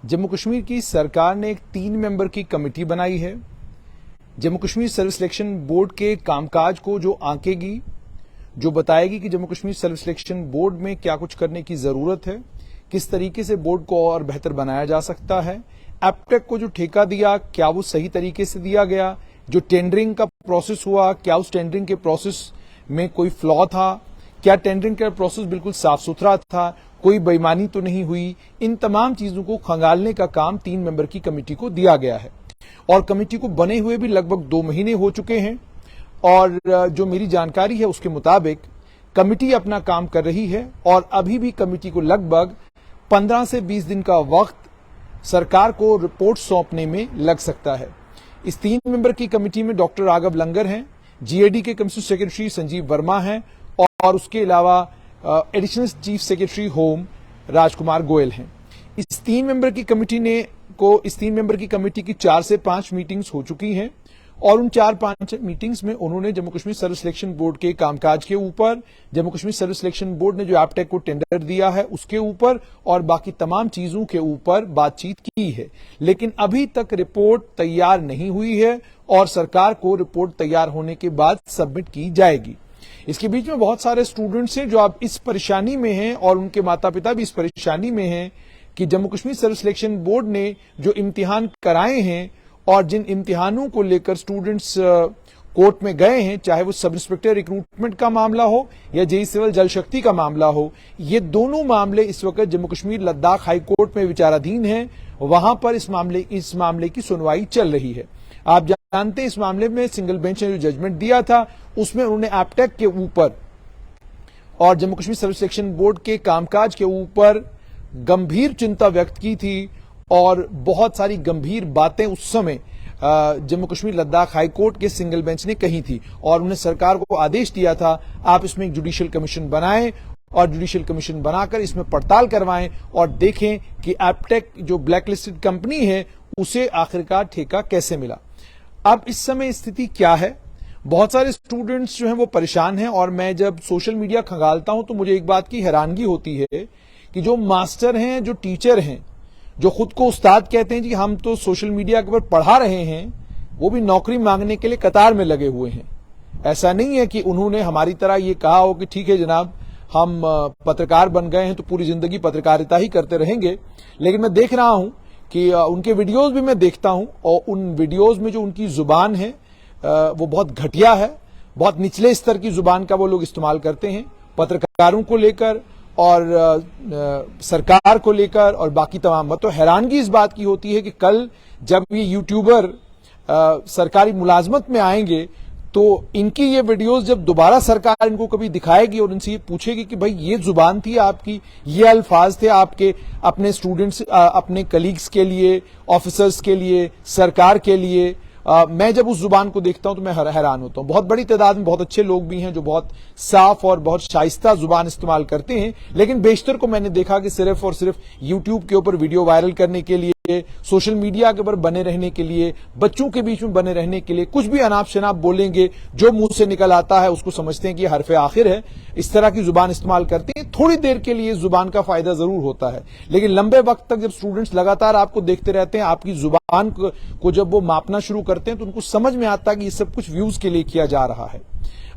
जम्मू कश्मीर की सरकार ने एक 3 मेंबर की कमेटी बनाई है। Jammu Kashmir service selection board के कामकाज को जो आंकेगी, जो बताएगी कि Jammu Kashmir service selection board में क्या कुछ करने की जरूरत है, किस तरीके से बोर्ड को और बेहतर बनाया जा सकता है। एप्टेक को जो ठेका दिया, क्या वो सही तरीके से दिया गया? जो टेंडरिंग का प्रोसेस हुआ, क्या उस टेंडरिंग के प्रोसेस में कोई फ्लॉ था? क्या टेंडरिंग का प्रोसेस बिल्कुल साफ सुथरा था? कोई बेईमानी तो नहीं हुई? इन तमाम चीजों को खंगालने का काम 3 मेंबर की कमेटी को दिया गया है और कमेटी को बने हुए भी लगभग 2 महीने हो चुके हैं। और जो मेरी जानकारी है उसके मुताबिक कमेटी अपना काम कर रही है और अभी भी कमेटी को लगभग 15 से 20 दिन का वक्त सरकार को रिपोर्ट सौंपने में लग सकता है। इस 3 मेंबर की कमेटी में डॉक्टर राघव लंगर हैं, जीएडी के कमिश्नर सेक्रेटरी संजीव वर्मा हैं और उसके अलावा एडिशनल चीफ सेक्रेटरी होम राजकुमार गोयल हैं। इस 3 मेंबर की कमेटी की 4 से 5 मीटिंग्स हो चुकी हैं और उन 4-5 मीटिंग्स में उन्होंने Jammu Kashmir service selection board के कामकाज के ऊपर, Jammu Kashmir service selection board ने जो एप्टेक को टेंडर दिया है उसके ऊपर और बाकी तमाम चीजों के ऊपर बातचीत की है। लेकिन अभी तक रिपोर्ट तैयार नहीं हुई है और सरकार को रिपोर्ट तैयार होने के बाद सबमिट की जाएगी। इसके बीच में बहुत सारे स्टूडेंट्स हैं जो अब इस परेशानी में हैं और उनके माता पिता भी इस परेशानी में हैं कि Jammu Kashmir service selection board ने जो इम्तिहान कराए हैं और जिन इम्तिहानों को लेकर स्टूडेंट्स कोर्ट में गए हैं, चाहे वो सब इंस्पेक्टर रिक्रूटमेंट का मामला हो या जेई सिविल जल शक्ति का मामला हो, ये दोनों मामले इस वक्त जम्मू कश्मीर लद्दाख हाई कोर्ट में विचाराधीन हैं। वहां पर इस मामले की सुनवाई चल रही है। आप जानते हैं इस मामले में सिंगल बेंच ने जो जजमेंट दिया था उसमें उन्होंने एप्टेक के ऊपर और Jammu Kashmir service selection board के कामकाज के ऊपर गंभीर चिंता व्यक्त की थी और बहुत सारी गंभीर बातें उस समय जम्मू कश्मीर लद्दाख हाई कोर्ट के सिंगल बेंच ने कही थी और उन्होंने सरकार को आदेश दिया था आप इसमें एक जुडिशियल कमीशन बनाएं और जुडिशियल कमीशन बनाकर इसमें पड़ताल करवाएं और देखें कि एप्टेक जो ब्लैकलिस्टेड कंपनी है उसे आखिरकार ठेका कैसे मिला। अब इस समय स्थिति क्या है? बहुत सारे स्टूडेंट्स जो हैं वो परेशान हैं और मैं जब सोशल मीडिया खंगालता हूं तो मुझे एक बात की हैरानगी होती है कि जो मास्टर हैं, जो टीचर हैं, जो खुद को उस्ताद कहते हैं, जी हम तो सोशल मीडिया के ऊपर पढ़ा रहे हैं, वो भी नौकरी मांगने के लिए कतार में लगे हुए हैं। ऐसा नहीं है कि उन्होंने हमारी तरह ये कहा हो कि ठीक है जनाब हम पत्रकार बन गए हैं तो पूरी जिंदगी पत्रकारिता ही करते रहेंगे। लेकिन मैं देख रहा हूं कि उनके वीडियोज भी मैं देखता हूं और उन वीडियोज में जो उनकी जुबान है वो बहुत घटिया है, बहुत निचले स्तर की जुबान का वो लोग इस्तेमाल करते हैं पत्रकारों को लेकर और सरकार को लेकर और बाकी तमाम। तो हैरानगी इस बात की होती है कि कल जब ये यूट्यूबर सरकारी मुलाजमत में आएंगे तो इनकी ये वीडियोस जब दोबारा सरकार इनको कभी दिखाएगी और इनसे ये पूछेगी कि भाई ये जुबान थी आपकी, ये अल्फाज थे आपके अपने स्टूडेंट्स, अपने कलीग्स के लिए, ऑफिसर्स के लिए, सरकार के लिए, मैं जब उस जुबान को देखता हूं तो मैं हैरान होता हूं। बहुत बड़ी तादाद में बहुत अच्छे लोग भी हैं जो बहुत साफ और बहुत शाइस्ता जुबान इस्तेमाल करते हैं, लेकिन बेशतर को मैंने देखा कि सिर्फ और सिर्फ यूट्यूब के ऊपर वीडियो वायरल करने के लिए, सोशल मीडिया के ऊपर बने रहने के लिए, बच्चों के बीच में बने रहने के लिए कुछ भी अनाप शनाप बोलेंगे, जो मुंह से निकल आता है उसको समझते हैं कि हरफ आखिर है, इस तरह की जुबान इस्तेमाल करते हैं। थोड़ी देर के लिए जुबान का फायदा जरूर होता है, लेकिन लंबे वक्त तक जब स्टूडेंट्स लगातार आपको देखते रहते हैं, आपकी जुबान को जब वो मापना शुरू करते हैं तो उनको समझ में आता है कि ये सब कुछ व्यूज के लिए किया जा रहा है।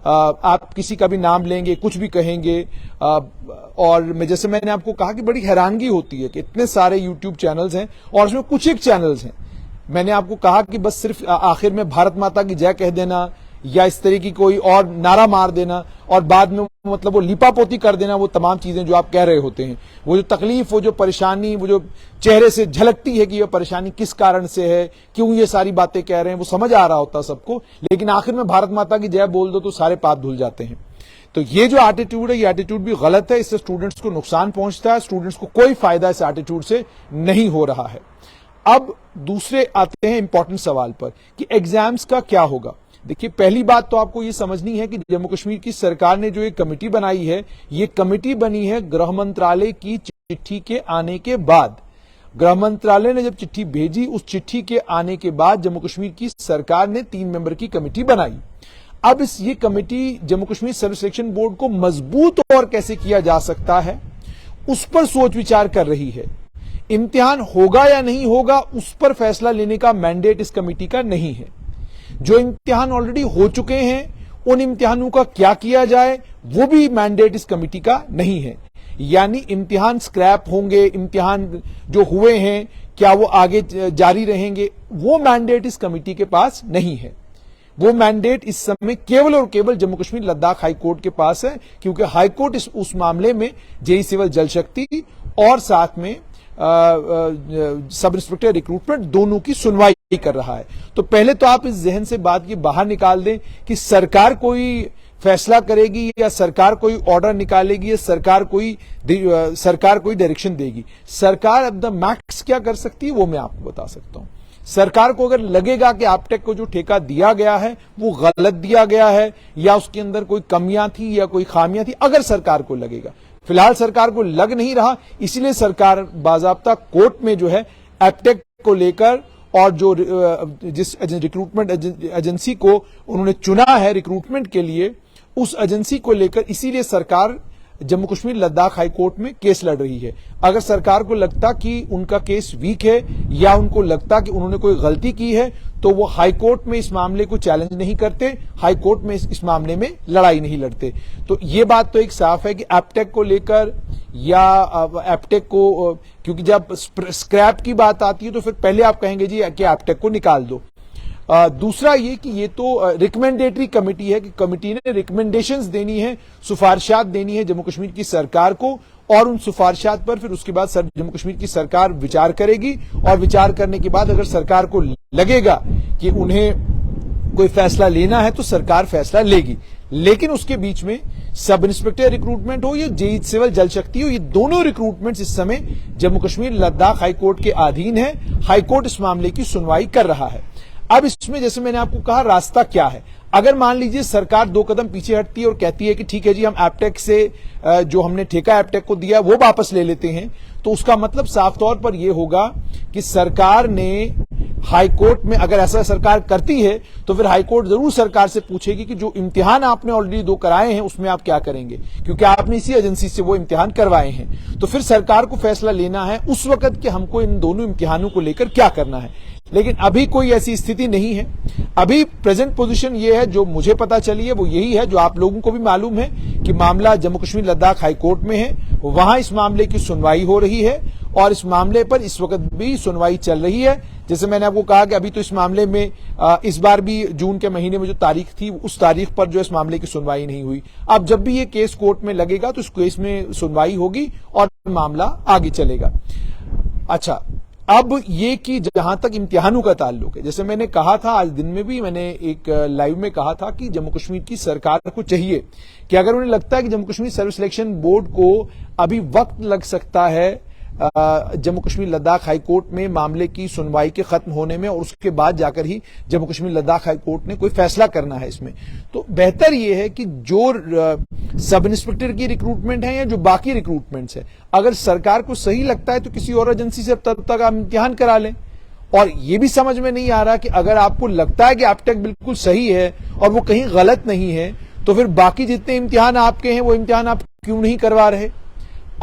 आप किसी का भी नाम लेंगे, कुछ भी कहेंगे और जैसे मैंने आपको कहा कि बड़ी हैरानगी होती है कि इतने सारे यूट्यूब चैनल्स हैं और उसमें कुछ एक चैनल्स हैं। मैंने आपको कहा कि बस सिर्फ आखिर में भारत माता की जय कह देना या इस तरह की कोई और नारा मार देना और बाद में मतलब वो लिपापोती कर देना, वो तमाम चीजें जो आप कह रहे होते हैं, वो जो तकलीफ, वो जो परेशानी, वो जो चेहरे से झलकती है कि ये परेशानी किस कारण से है, क्यों ये सारी बातें कह रहे हैं, वो समझ आ रहा होता सबको, लेकिन आखिर में भारत माता की जय बोल दो तो सारे पाप धुल जाते हैं। तो ये जो एटीट्यूड है, ये एटीट्यूड भी गलत है, इससे स्टूडेंट्स को नुकसान पहुंचता है, स्टूडेंट्स को कोई फायदा इस एटीट्यूड से नहीं हो रहा है। अब दूसरे आते हैं इंपॉर्टेंट सवाल पर कि एग्जाम्स का क्या होगा। देखिए, पहली बात तो आपको ये समझनी है कि जम्मू कश्मीर की सरकार ने जो एक कमेटी बनाई है, ये कमेटी बनी है गृह मंत्रालय की चिट्ठी के आने के बाद। गृह मंत्रालय ने जब चिट्ठी भेजी, उस चिट्ठी के आने के बाद जम्मू कश्मीर की सरकार ने 3 मेंबर की कमेटी बनाई। अब ये committee Jammu Kashmir service selection board को मजबूत और कैसे किया जा सकता है उस पर सोच विचार कर रही है। इम्तिहान होगा या नहीं होगा उस पर फैसला लेने का मैंडेट इस कमेटी का नहीं है। जो इम्तिहान ऑलरेडी हो चुके हैं उन इम्तिहानों का क्या किया जाए वो भी मैंडेट इस कमेटी का नहीं है। यानी इम्तिहान स्क्रैप होंगे, इम्तिहान जो हुए हैं क्या वो आगे जारी रहेंगे, वो मैंडेट इस कमेटी के पास नहीं है। वो मैंडेट इस समय केवल और केवल जम्मू कश्मीर लद्दाख हाईकोर्ट के पास है, क्योंकि हाईकोर्ट उस मामले में जेई सिविल जल शक्ति और साथ में सब इंस्पेक्टर रिक्रूटमेंट दोनों की सुनवाई कर रहा है। तो पहले तो आप इस जहन से बात की बाहर निकाल दें कि सरकार कोई फैसला करेगी या सरकार कोई ऑर्डर निकालेगी या सरकार कोई डायरेक्शन देगी। सरकार अब द मैक्स क्या कर सकती है वो मैं आपको बता सकता हूं। सरकार को अगर लगेगा कि एपटेक को जो ठेका दिया गया है वो गलत दिया गया है या उसके अंदर कोई कमियां थी या कोई खामियां थी, अगर सरकार को लगेगा, फिलहाल सरकार को लग नहीं रहा, इसलिए सरकार बाजाब्ता कोर्ट में जो है एपटेक को लेकर और जो जिस रिक्रूटमेंट एजेंसी को उन्होंने चुना है रिक्रूटमेंट के लिए, उस एजेंसी को लेकर इसीलिए सरकार जम्मू कश्मीर लद्दाख हाईकोर्ट में केस लड़ रही है। अगर सरकार को लगता कि उनका केस वीक है या उनको लगता कि उन्होंने कोई गलती की है तो वो हाईकोर्ट में इस मामले को चैलेंज नहीं करते, हाईकोर्ट में इस मामले में लड़ाई नहीं लड़ते। तो ये बात तो एक साफ है कि एपटेक को लेकर या एपटेक को, क्योंकि जब स्क्रैप की बात आती है तो फिर पहले आप कहेंगे जी कि एपटेक को निकाल दो। दूसरा ये कि ये तो रिकमेंडेटरी कमेटी है कि कमेटी ने रिकमेंडेशंस देनी है, सिफारिशात देनी है जम्मू कश्मीर की सरकार को, और उन सिफारिशात पर फिर उसके बाद जम्मू कश्मीर की सरकार विचार करेगी और विचार करने के बाद अगर सरकार को लगेगा कि उन्हें कोई फैसला लेना है तो सरकार फैसला लेगी। लेकिन उसके बीच में सब इंस्पेक्टर रिक्रूटमेंट हो या जेई सिविल जल शक्ति हो, ये दोनों रिक्रूटमेंट इस समय जम्मू कश्मीर लद्दाख हाईकोर्ट के अधीन है। हाईकोर्ट इस मामले की सुनवाई कर रहा है। अब इसमें जैसे मैंने आपको कहा रास्ता क्या है, अगर मान लीजिए सरकार 2 कदम पीछे हटती है और कहती है कि ठीक है जी हम एपटेक से जो हमने ठेका एपटेक को दिया वो वापस ले लेते हैं, तो उसका मतलब साफ तौर पर यह होगा कि सरकार ने हाईकोर्ट में, अगर ऐसा सरकार करती है तो फिर हाईकोर्ट जरूर सरकार से पूछेगी कि जो इम्तिहान आपने ऑलरेडी 2 कराए हैं उसमें आप क्या करेंगे, क्योंकि आपने इसी एजेंसी से वो इम्तिहान करवाए हैं। तो फिर सरकार को फैसला लेना है उस वक्त कि हमको इन दोनों इम्तिहानों को लेकर क्या करना है। लेकिन अभी कोई ऐसी स्थिति नहीं है। अभी प्रेजेंट पोजीशन ये है, जो मुझे पता चली है वो यही है, जो आप लोगों को भी मालूम है कि मामला जम्मू कश्मीर लद्दाख हाईकोर्ट में है, वहां इस मामले की सुनवाई हो रही है और इस मामले पर इस वक्त भी सुनवाई चल रही है। जैसे मैंने आपको कहा कि अभी तो इस मामले में इस बार भी जून के महीने में जो तारीख थी उस तारीख पर जो इस मामले की सुनवाई नहीं हुई। अब जब भी ये केस कोर्ट में लगेगा तो इस केस में सुनवाई होगी और मामला आगे चलेगा। अच्छा, अब ये कि जहां तक इम्तिहानों का ताल्लुक है, जैसे मैंने कहा था आज दिन में भी मैंने एक लाइव में कहा था कि जम्मू कश्मीर की सरकार को चाहिए कि अगर उन्हें लगता है कि Jammu Kashmir service selection board को अभी वक्त लग सकता है जम्मू कश्मीर लद्दाख हाईकोर्ट में मामले की सुनवाई के खत्म होने में और उसके बाद जाकर ही जम्मू कश्मीर लद्दाख हाईकोर्ट ने कोई फैसला करना है इसमें, तो बेहतर यह है कि जो सब इंस्पेक्टर की रिक्रूटमेंट है या जो बाकी रिक्रूटमेंट्स है, अगर सरकार को सही लगता है तो किसी और एजेंसी से तब तक आप इम्तिहान करा लें। और यह भी समझ में नहीं आ रहा कि अगर आपको लगता है कि एपटेक बिल्कुल सही है और वो कहीं गलत नहीं है, तो फिर बाकी जितने इम्तिहान आपके हैं वो इम्तिहान आप क्यों नहीं करवा रहे।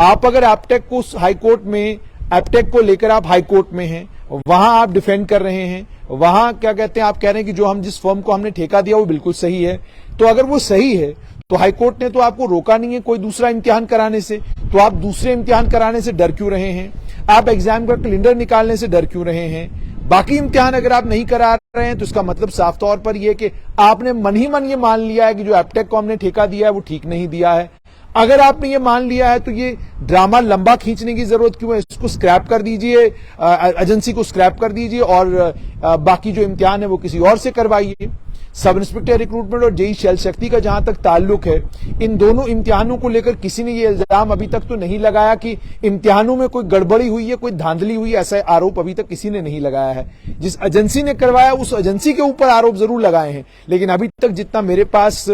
आप अगर एपटेक को हाईकोर्ट में, एपटेक को लेकर आप हाईकोर्ट में हैं, वहां आप डिफेंड कर रहे हैं, वहां क्या कहते हैं, आप कह रहे हैं कि जो हम जिस फर्म को हमने ठेका दिया वो बिल्कुल सही है, तो अगर वो सही है तो हाईकोर्ट ने तो आपको रोका नहीं है कोई दूसरा इम्तिहान कराने से, तो आप दूसरे इम्तिहान कराने से डर क्यों रहे हैं, आप एग्जाम का कैलेंडर निकालने से डर क्यों रहे हैं। बाकी इम्तिहान अगर आप नहीं करा रहे हैं तो इसका मतलब साफ तौर पर यह कि आपने मन ही मन ये मान लिया है कि जो एपटेक को हमने ठेका दिया है वो ठीक नहीं दिया है। अगर आपने ये मान लिया है तो ये ड्रामा लंबा खींचने की जरूरत क्यों है, इसको स्क्रैप कर दीजिए, एजेंसी को स्क्रैप कर दीजिए और बाकी जो इम्तिहान है वो किसी और से करवाइए। सब इंस्पेक्टर रिक्रूटमेंट और जेई जल शक्ति का जहां तक ताल्लुक है, इन दोनों इम्तिहानों को लेकर किसी ने ये इल्जाम अभी तक तो नहीं लगाया कि इम्तिहानों में कोई गड़बड़ी हुई है, कोई धांधली हुई है, ऐसा आरोप अभी तक किसी ने नहीं लगाया है। जिस एजेंसी ने करवाया उस एजेंसी के ऊपर आरोप जरूर लगाए हैं, लेकिन अभी तक जितना मेरे पास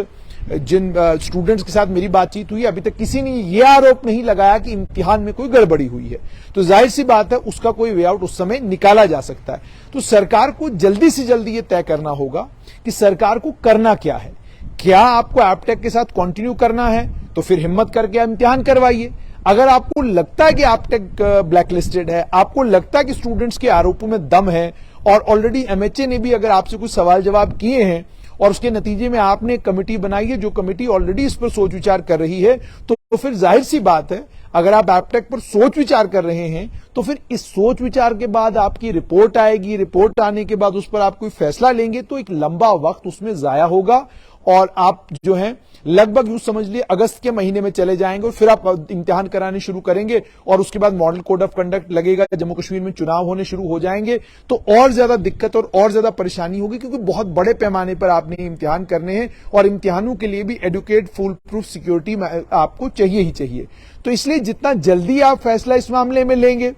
जिन स्टूडेंट्स के साथ मेरी बातचीत हुई, अभी तक किसी ने यह आरोप नहीं लगाया कि इम्तिहान में कोई गड़बड़ी हुई है। तो जाहिर सी बात है उसका कोई वे आउट उस समय निकाला जा सकता है। तो सरकार को जल्दी से जल्दी यह तय करना होगा कि सरकार को करना क्या है। क्या आपको एपटेक के साथ कंटिन्यू करना है तो फिर हिम्मत करके इम्तिहान करवाइए, अगर आपको लगता है कि एप्टेक ब्लैकलिस्टेड है, आपको लगता है कि स्टूडेंट्स के आरोपों में दम है और ऑलरेडी एमएचए ने भी अगर आपसे कुछ सवाल जवाब किए हैं और उसके नतीजे में आपने एक कमेटी बनाई है जो कमेटी ऑलरेडी इस पर सोच विचार कर रही है, तो फिर जाहिर सी बात है, अगर आप एप्टेक पर सोच विचार कर रहे हैं तो फिर इस सोच विचार के बाद आपकी रिपोर्ट आएगी, रिपोर्ट आने के बाद उस पर आप कोई फैसला लेंगे तो एक लंबा वक्त उसमें जाया होगा और आप जो है लगभग यूं समझ लिए अगस्त के महीने में चले जाएंगे और फिर आप इम्तिहान कराने शुरू करेंगे और उसके बाद मॉडल कोड ऑफ कंडक्ट लगेगा, जम्मू कश्मीर में चुनाव होने शुरू हो जाएंगे तो और ज्यादा दिक्कत और ज्यादा परेशानी होगी, क्योंकि बहुत बड़े पैमाने पर आपने इम्तिहान करने हैं और इम्तिहानों के लिए भी एडुकेट फुल प्रूफ सिक्योरिटी आपको चाहिए ही चाहिए। तो इसलिए जितना जल्दी आप फैसला इस मामले में लेंगे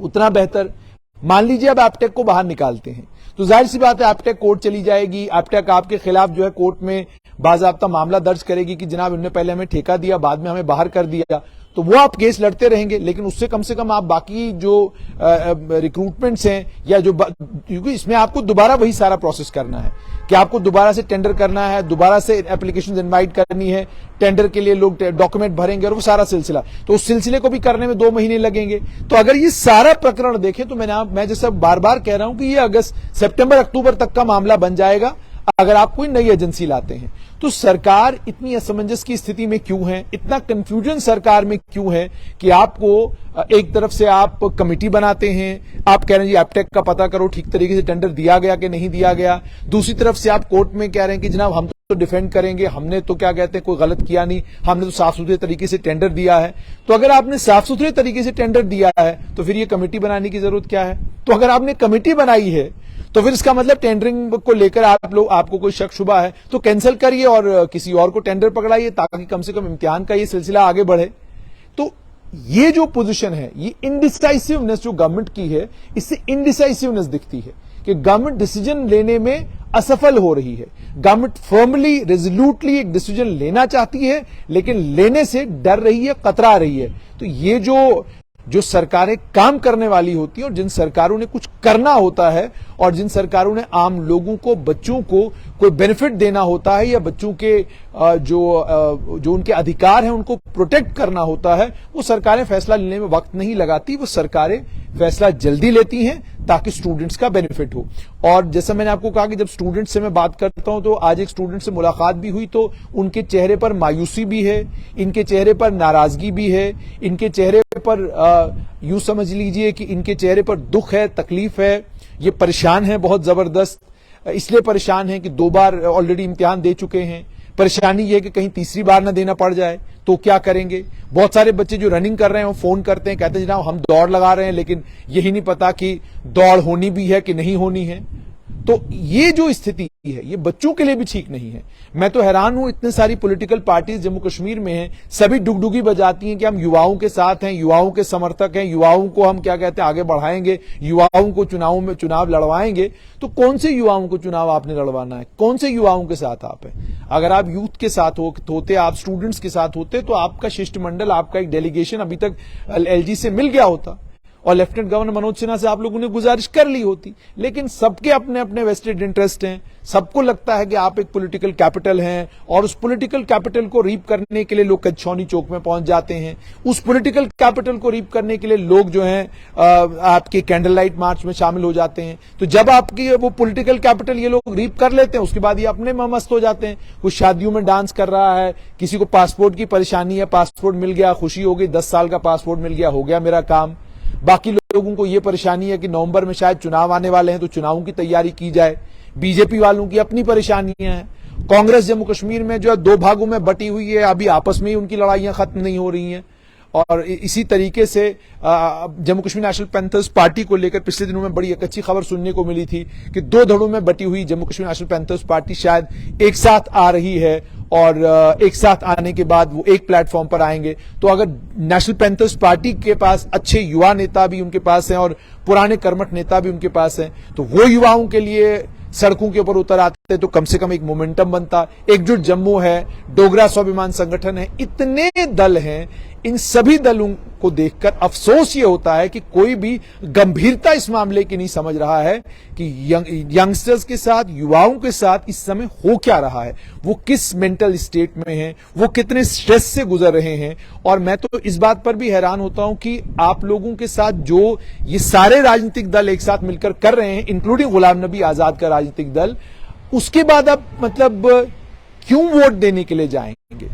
उतना बेहतर। मान लीजिए अब एप्टेक को बाहर निकालते हैं तो जाहिर सी बात है एप्टेक कोर्ट चली जाएगी, एप्टेक आपके खिलाफ जो है कोर्ट में बाज़ाब्ता मामला दर्ज करेगी कि जनाब इन्होंने पहले हमें ठेका दिया, बाद में हमें बाहर कर दिया, तो वो आप केस लड़ते रहेंगे। लेकिन उससे कम से कम आप बाकी जो रिक्रूटमेंट्स हैं या जो, क्योंकि इसमें आपको दोबारा वही सारा प्रोसेस करना है कि आपको दोबारा से टेंडर करना है, दोबारा से एप्लीकेशन इनवाइट करनी है, टेंडर के लिए लोग डॉक्यूमेंट भरेंगे और वो सारा सिलसिला, तो उस सिलसिले को भी करने में 2 महीने लगेंगे। तो अगर ये सारा प्रकरण देखें तो मैं जैसा बार बार कह रहा हूं कि ये अगस्त, सितंबर, अक्टूबर तक का मामला बन जाएगा अगर आप कोई नई एजेंसी लाते हैं। तो सरकार इतनी असमंजस की स्थिति में क्यों है, इतना कंफ्यूजन सरकार में क्यों है कि आपको एक तरफ से आप कमेटी बनाते हैं, आप कह रहे हैं जी एप्टेक का पता करो ठीक तरीके से टेंडर दिया गया कि नहीं दिया गया, दूसरी तरफ से आप कोर्ट में कह रहे हैं कि जनाब हम तो डिफेंड करेंगे, हमने तो क्या कहते हैं कोई गलत किया नहीं, हमने तो साफ सुथरे तरीके से टेंडर दिया है। तो अगर आपने साफ सुथरे तरीके से टेंडर दिया है तो फिर ये कमेटी बनाने की जरूरत क्या है? तो अगर आपने कमेटी बनाई है तो फिर इसका मतलब टेंडरिंग को लेकर आपको कोई शक शुबा है तो कैंसिल करिए और किसी और को टेंडर पकड़ाइए ताकि कम से कम इम्तिहान का ये सिलसिला आगे बढ़े। तो ये जो पोजीशन है, ये इनडिसाइसिवनेस जो गवर्नमेंट की है, इससे इनडिसाइसिवनेस दिखती है कि गवर्नमेंट डिसीजन लेने में असफल हो रही है। गवर्नमेंट फर्मली, रेजोल्यूटली एक डिसीजन लेना चाहती है लेकिन लेने से डर रही है, कतरा रही है। तो ये जो सरकारें काम करने वाली होती हैं और जिन सरकारों ने कुछ करना होता है और जिन सरकारों ने आम लोगों को, बच्चों को कोई बेनिफिट देना होता है या बच्चों के जो उनके अधिकार हैं उनको प्रोटेक्ट करना होता है, वो सरकारें फैसला लेने में वक्त नहीं लगाती, वो सरकारें फैसला जल्दी लेती हैं ताकि स्टूडेंट्स का बेनिफिट हो। और जैसा मैंने आपको कहा कि जब स्टूडेंट्स से मैं बात करता हूं तो आज एक स्टूडेंट से मुलाकात भी हुई तो उनके चेहरे पर मायूसी भी है, इनके चेहरे पर नाराजगी भी है, इनके चेहरे पर यूं समझ लीजिए कि इनके चेहरे पर दुख है, तकलीफ है, ये परेशान है बहुत जबरदस्त। इसलिए परेशान है कि 2 बार ऑलरेडी इम्तिहान दे चुके हैं। परेशानी यह कि कहीं तीसरी बार ना देना पड़ जाए तो क्या करेंगे। बहुत सारे बच्चे जो रनिंग कर रहे हैं वो फोन करते हैं, कहते हैं जनाब हम दौड़ लगा रहे हैं लेकिन यही नहीं पता कि दौड़ होनी भी है कि नहीं होनी है। तो ये जो स्थिति है ये बच्चों के लिए भी ठीक नहीं है। मैं तो हैरान हूं, इतने सारी पॉलिटिकल पार्टीज जम्मू कश्मीर में हैं, सभी डुगडुगी बजाती हैं कि हम युवाओं के साथ हैं, युवाओं के समर्थक हैं, युवाओं को हम क्या कहते हैं आगे बढ़ाएंगे, युवाओं को चुनाव लड़वाएंगे। तो कौन से युवाओं को चुनाव आपने लड़वाना है? कौन से युवाओं के साथ आप हैं? अगर आप यूथ के साथ होते, आप स्टूडेंट्स के साथ होते तो आपका शिष्टमंडल, आपका एक डेलीगेशन अभी तक एलजी से मिल गया होता और लेफ्टिनेंट गवर्नर मनोज सिन्हा से आप लोगों ने गुजारिश कर ली होती। लेकिन सबके अपने अपने वेस्टेड इंटरेस्ट हैं, सबको लगता है कि आप एक पॉलिटिकल कैपिटल हैं और उस पॉलिटिकल कैपिटल को रीप करने के लिए लोग कचौनी चौक में पहुंच जाते हैं। उस पॉलिटिकल कैपिटल को रीप करने के लिए लोग जो हैं आपके कैंडल लाइट मार्च में शामिल हो जाते हैं। तो जब आपकी वो पॉलिटिकल कैपिटल ये लोग रीप कर लेते हैं उसके बाद ये अपने में मस्त हो जाते हैं। कुछ शादियों में डांस कर रहा है, किसी को पासपोर्ट की परेशानी है, पासपोर्ट मिल गया, खुशी हो गई, 10 साल का पासपोर्ट मिल गया, हो गया मेरा काम। बाकी लोगों को यह परेशानी है कि नवंबर में शायद चुनाव आने वाले हैं तो चुनावों की तैयारी की जाए। बीजेपी वालों की अपनी परेशानियां हैं। कांग्रेस जम्मू कश्मीर में जो है 2 भागों में बटी हुई है, अभी आपस में ही उनकी लड़ाइयां खत्म नहीं हो रही हैं। और इसी तरीके से Jammu Kashmir national panthers party को लेकर पिछले दिनों में बड़ी एक अच्छी खबर सुनने को मिली थी कि 2 धड़ों में बटी हुई Jammu Kashmir national panthers party शायद एक साथ आ रही है और एक साथ आने के बाद वो एक प्लेटफॉर्म पर आएंगे। तो अगर नेशनल पैंथर्स पार्टी के पास अच्छे युवा नेता भी उनके पास हैं और पुराने कर्मठ नेता भी उनके पास हैं तो वो युवाओं के लिए सड़कों के ऊपर उतर आते तो कम से कम एक मोमेंटम बनता। एकजुट जम्मू है, डोगरा स्वाभिमान संगठन है, इतने दल हैं, इन सभी दलों को देखकर अफसोस ये होता है कि कोई भी गंभीरता इस मामले की नहीं समझ रहा है कि यंगस्टर्स के साथ, युवाओं के साथ इस समय हो क्या रहा है, वो किस मेंटल स्टेट में हैं, वो कितने स्ट्रेस से गुजर रहे हैं। और मैं तो इस बात पर भी हैरान होता हूं कि आप लोगों के साथ जो ये सारे राजनीतिक दल एक साथ मिलकर कर रहे हैं, इंक्लूडिंग गुलाम नबी आजाद का राजनीतिक दल, उसके बाद आप मतलब क्यों वोट देने के लिए जाएंगे?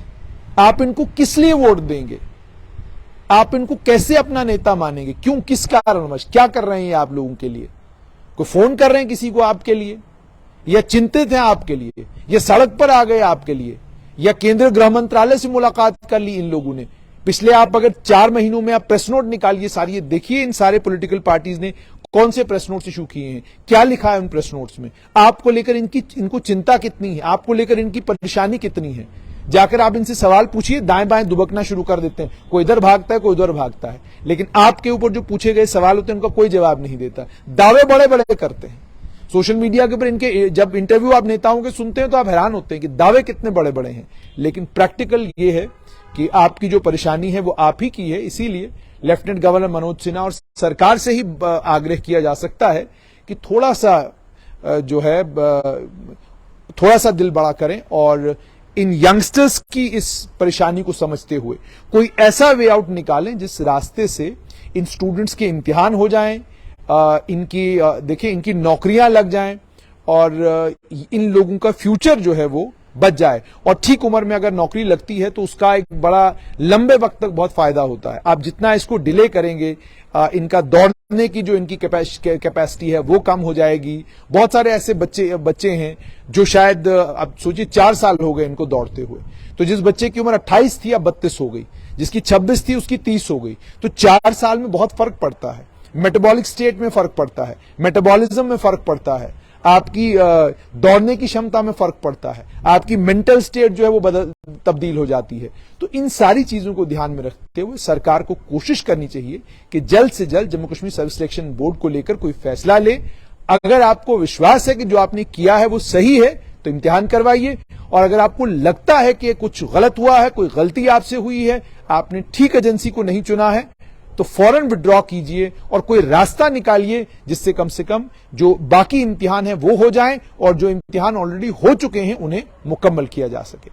आप इनको किस लिए वोट देंगे? आप इनको कैसे अपना नेता मानेंगे? क्यों, किस कारणवश, क्या कर रहे हैं आप लोगों के लिए? कोई फोन कर रहे हैं किसी को आपके लिए, या चिंतित हैं आपके लिए, या सड़क पर आ गए आपके लिए, या केंद्रीय गृह मंत्रालय से मुलाकात कर ली इन लोगों ने? पिछले आप अगर 4 महीनों में आप प्रेस नोट निकालिए सारी, देखिए इन सारे पॉलिटिकल पार्टीज ने कौन से प्रेस नोट्स इशू किए हैं, क्या लिखा है उन प्रेस नोट्स में, आपको लेकर इनको चिंता कितनी है, आपको लेकर इनकी परेशानी कितनी है। जाकर आप इनसे सवाल पूछिए, दाएं बाएं दुबकना शुरू कर देते हैं, कोई इधर भागता है, कोई उधर भागता है, लेकिन आपके ऊपर जो पूछे गए सवाल होते हैं उनका कोई जवाब नहीं देता, दावे बड़े बड़े करते हैं। सोशल मीडिया के ऊपर इनके जब इंटरव्यू आप नेताओं के सुनते हैं तो आप हैरान होते हैं कि दावे कितने बड़े बड़े हैं, लेकिन प्रैक्टिकल ये है कि आपकी जो परेशानी है वो आप ही की है। इसीलिए लेफ्टिनेंट गवर्नर मनोज सिन्हा और सरकार से ही आग्रह किया जा सकता है कि थोड़ा सा जो है थोड़ा सा दिल बड़ा करें और इन यंगस्टर्स की इस परेशानी को समझते हुए कोई ऐसा वे आउट निकालें जिस रास्ते से इन स्टूडेंट्स के इम्तिहान हो जाएं, देखिए इनकी नौकरियां लग जाएं और इन लोगों का फ्यूचर जो है वो बच जाए। और ठीक उम्र में अगर नौकरी लगती है तो उसका एक बड़ा लंबे वक्त तक बहुत फायदा होता है। आप जितना इसको डिले करेंगे, इनका दौड़ने की जो इनकी कैपेसिटी है वो कम हो जाएगी। बहुत सारे ऐसे बच्चे हैं जो शायद अब सोचिए 4 साल हो गए इनको दौड़ते हुए, तो जिस बच्चे की उम्र 28 थी अब 32 हो गई, जिसकी 26 थी उसकी 30 हो गई, तो 4 साल में बहुत फर्क पड़ता है। मेटाबॉलिक स्टेट में फर्क पड़ता है, मेटाबॉलिज्म में फर्क पड़ता है, आपकी दौड़ने की क्षमता में फर्क पड़ता है, आपकी मेंटल स्टेट जो है वो तब्दील हो जाती है। तो इन सारी चीजों को ध्यान में रखते हुए सरकार को कोशिश करनी चाहिए कि जल्द से जल्द Jammu Kashmir service selection board को लेकर कोई फैसला ले। अगर आपको विश्वास है कि जो आपने किया है वो सही है तो इम्तिहान करवाइए, और अगर आपको लगता है कि कुछ गलत हुआ है, कोई गलती आपसे हुई है, आपने ठीक एजेंसी को नहीं चुना है, तो फौरन विड्रॉ कीजिए और कोई रास्ता निकालिए जिससे कम से कम जो बाकी इम्तिहान है वो हो जाएं और जो इम्तिहान ऑलरेडी हो चुके हैं उन्हें मुकम्मल किया जा सके।